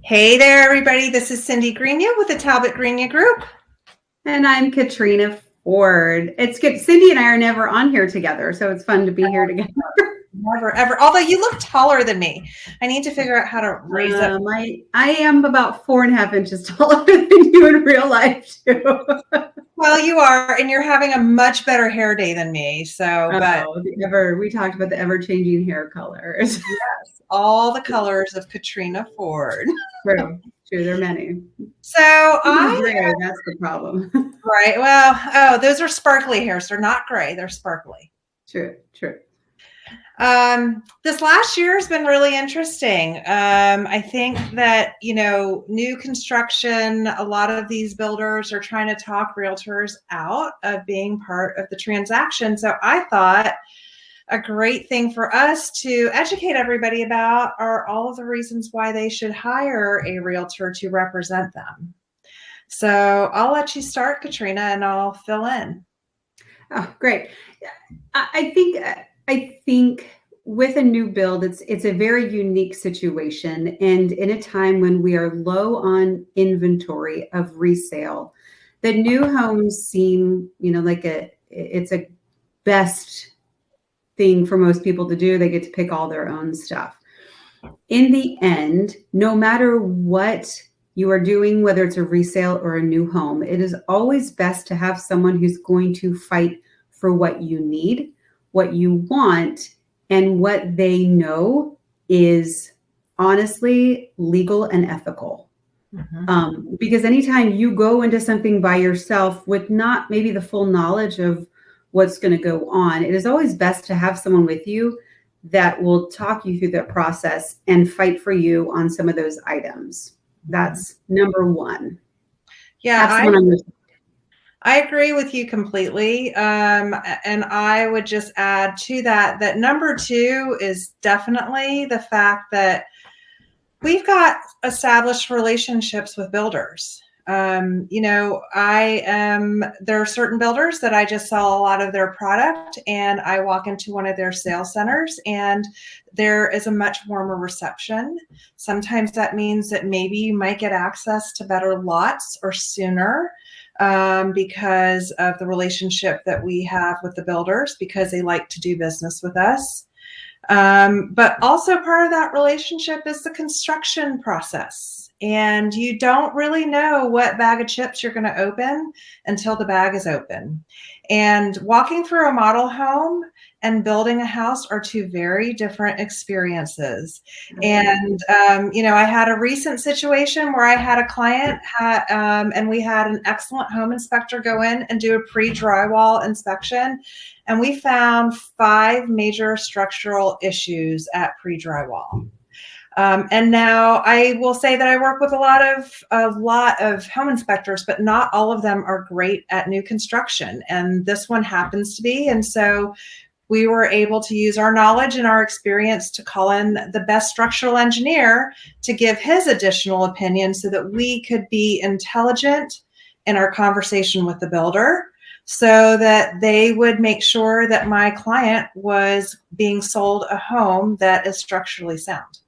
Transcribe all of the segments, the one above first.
Hey there, everybody. This is Cindy Greenya with the Talbot Greenya Group. And I'm Katrina Foard. It's good. Cindy and I are never on here together, so it's fun to be here together. Never, ever. Although you look taller than me. I need to figure out how to raise up. I am about 4.5 inches taller than you in real life, too. Well, you are, and you're having a much better hair day than me. So, we talked about the ever-changing hair colors. Yes, all the colors of Katrina Foard. True, there are many. So gray, that's the problem. Right. Well, those are sparkly hairs. They're not gray. They're sparkly. True. This last year has been really interesting. I think that, new construction, a lot of these builders are trying to talk realtors out of being part of the transaction. So I thought a great thing for us to educate everybody about are all of the reasons why they should hire a realtor to represent them. So I'll let you start, Katrina, and I'll fill in. Oh, great. I think with a new build, it's a very unique situation. And in a time when we are low on inventory of resale, the new homes seem, like it's a best thing for most people to do. They get to pick all their own stuff. In the end, no matter what you are doing, whether it's a resale or a new home, it is always best to have someone who's going to fight for what you need, what you want, and what they know is honestly legal and ethical. Mm-hmm. Because anytime you go into something by yourself with not maybe the full knowledge of what's going to go on, it is always best to have someone with you that will talk you through that process and fight for you on some of those items. That's number one. Yeah, I agree with you completely. And I would just add to that number two is definitely the fact that we've got established relationships with builders. There are certain builders that I just sell a lot of their product, and I walk into one of their sales centers and there is a much warmer reception. Sometimes that means that maybe you might get access to better lots or sooner because of the relationship that we have with the builders, because they like to do business with us. But also part of that relationship is the construction process. And you don't really know what bag of chips you're going to open until the bag is open. And walking through a model home and building a house are two very different experiences. And, I had a recent situation where I had a client and we had an excellent home inspector go in and do a pre-drywall inspection. And we found 5 major structural issues at pre-drywall. And now I will say that I work with a lot of home inspectors, but not all of them are great at new construction. And this one happens to be. And so we were able to use our knowledge and our experience to call in the best structural engineer to give his additional opinion so that we could be intelligent in our conversation with the builder, so that they would make sure that my client was being sold a home that is structurally sound.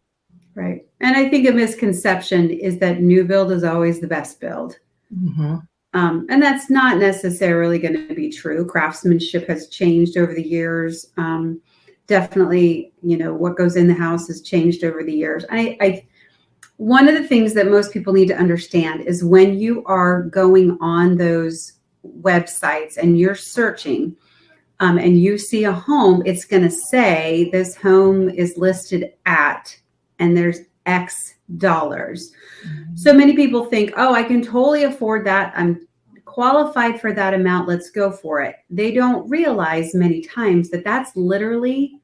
Right. And I think a misconception is that new build is always the best build. Mm-hmm. And that's not necessarily going to be true. Craftsmanship has changed over the years. Definitely, what goes in the house has changed over the years. One of the things that most people need to understand is when you are going on those websites and you're searching and you see a home, it's going to say this home is listed at, and there's X dollars. Mm-hmm. So many people think, oh, I can totally afford that. I'm qualified for that amount. Let's go for it. They don't realize many times that that's literally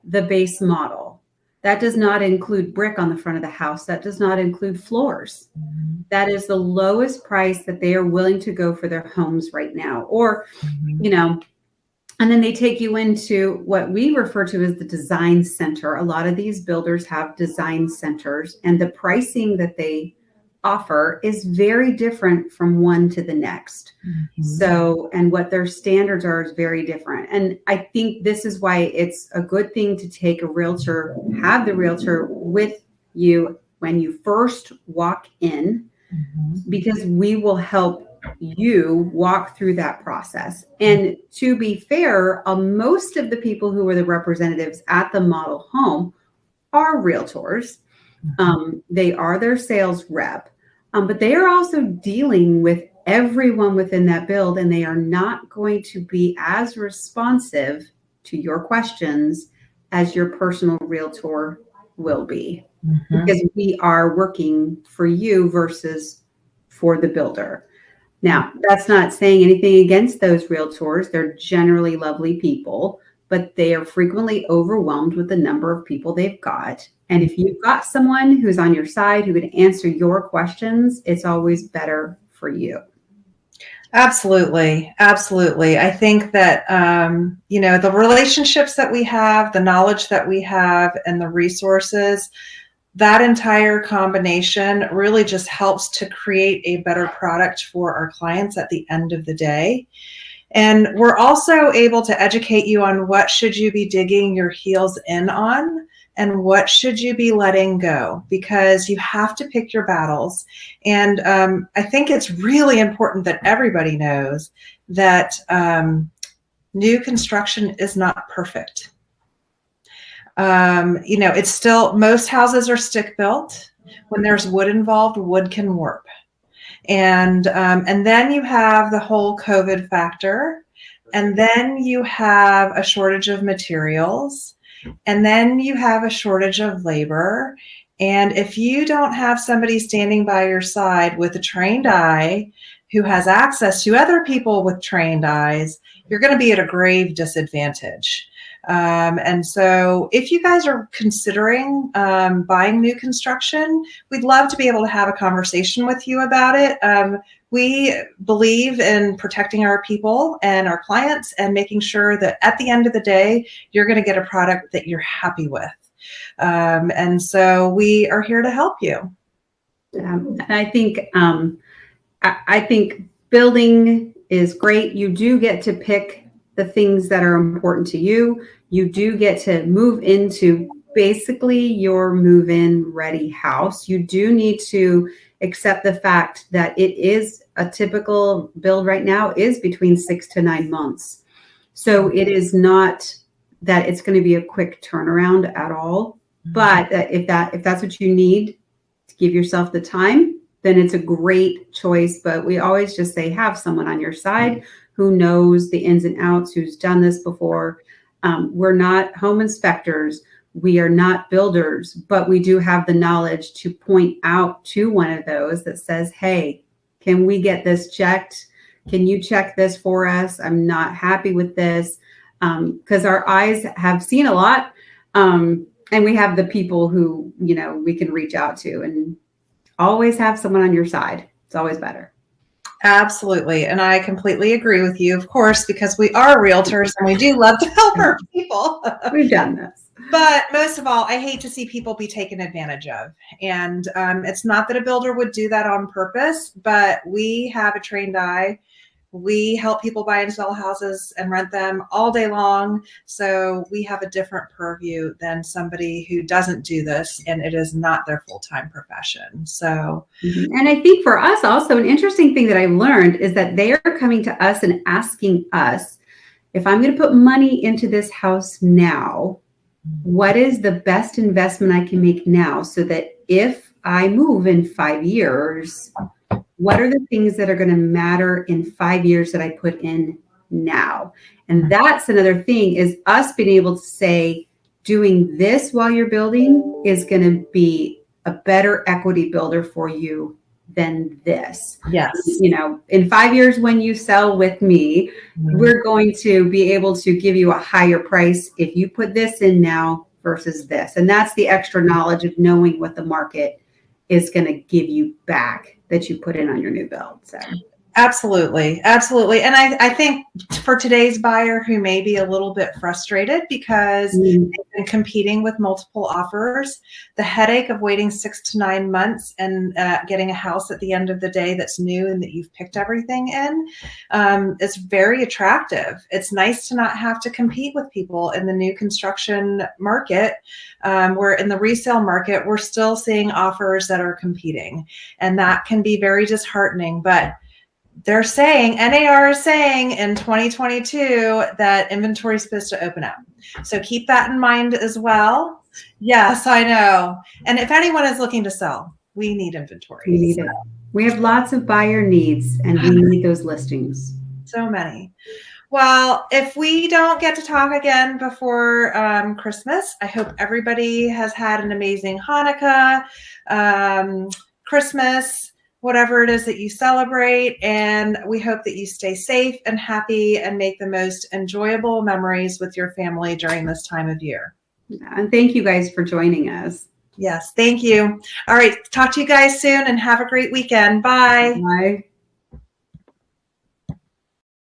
the base model. That does not include brick on the front of the house. That does not include floors. Mm-hmm. That is the lowest price that they are willing to go for their homes right now. Or, mm-hmm. And then they take you into what we refer to as the design center. A lot of these builders have design centers, and the pricing that they offer is very different from one to the next. Mm-hmm. So, and what their standards are is very different. And I think this is why it's a good thing to take a realtor, have the realtor with you when you first walk in, because we will help you walk through that process. And to be fair, most of the people who are the representatives at the model home are realtors. They are their sales rep, but they are also dealing with everyone within that build, and they are not going to be as responsive to your questions as your personal realtor will be, because we are working for you versus for the builder. Now, that's not saying anything against those realtors. They're generally lovely people, but they are frequently overwhelmed with the number of people they've got. And if you've got someone who's on your side who can answer your questions, it's always better for you. Absolutely. Absolutely. I think that, the relationships that we have, the knowledge that we have, and the resources, that entire combination really just helps to create a better product for our clients at the end of the day. And we're also able to educate you on what should you be digging your heels in on and what should you be letting go, because you have to pick your battles. And I think it's really important that everybody knows that new construction is not perfect. It's still, most houses are stick built. When there's wood involved, wood can warp. And then you have the whole COVID factor. And then you have a shortage of materials. And then you have a shortage of labor. And if you don't have somebody standing by your side with a trained eye who has access to other people with trained eyes, you're going to be at a grave disadvantage. And so if you guys are considering buying new construction, we'd love to be able to have a conversation with you about it. We believe in protecting our people and our clients and making sure that at the end of the day, you're going to get a product that you're happy with. And so we are here to help you. And I think building is great. You do get to pick the things that are important to you. You do get to move into basically your move-in ready house. You do need to accept the fact that it is a typical build right now is between 6 to 9 months. So it is not that it's going to be a quick turnaround at all. But if that's what you need to give yourself the time, then it's a great choice. But we always just say, have someone on your side who knows the ins and outs, who's done this before. We're not home inspectors. We are not builders, but we do have the knowledge to point out to one of those that says, hey, can we get this checked? Can you check this for us? I'm not happy with this. Because our eyes have seen a lot. And we have the people who, we can reach out to, and always have someone on your side. It's always better. Absolutely. And I completely agree with you, of course, because we are realtors and we do love to help our people. We've done this. But most of all, I hate to see people be taken advantage of. And it's not that a builder would do that on purpose, but we have a trained eye. We help people buy and sell houses and rent them all day long. So we have a different purview than somebody who doesn't do this and it is not their full-time profession. So, and I think for us also, an interesting thing that I've learned is that they are coming to us and asking us, if I'm going to put money into this house now, what is the best investment I can make now so that if I move in 5 years, what are the things that are going to matter in 5 years that I put in now? And that's another thing, is us being able to say, doing this while you're building is going to be a better equity builder for you than this. yes. In 5 years when you sell with me, we're going to be able to give you a higher price if you put this in now versus this. And that's the extra knowledge of knowing what the market is going to give you back that you put in on your new build. So Absolutely. Absolutely. And I think for today's buyer who may be a little bit frustrated because they've been competing with multiple offers, the headache of waiting 6 to 9 months and getting a house at the end of the day that's new and that you've picked everything in is very attractive. It's nice to not have to compete with people in the new construction market. Where in the resale market, we're still seeing offers that are competing, and that can be very disheartening. But they're saying, NAR is saying in 2022 that inventory is supposed to open up. So keep that in mind as well. Yes, I know. And if anyone is looking to sell, we need inventory. We need it. We have lots of buyer needs, and we need those listings. So many. Well, if we don't get to talk again before Christmas, I hope everybody has had an amazing Hanukkah, Christmas, whatever it is that you celebrate. And we hope that you stay safe and happy and make the most enjoyable memories with your family during this time of year. And thank you guys for joining us. Yes, thank you. All right, talk to you guys soon and have a great weekend. Bye. Bye.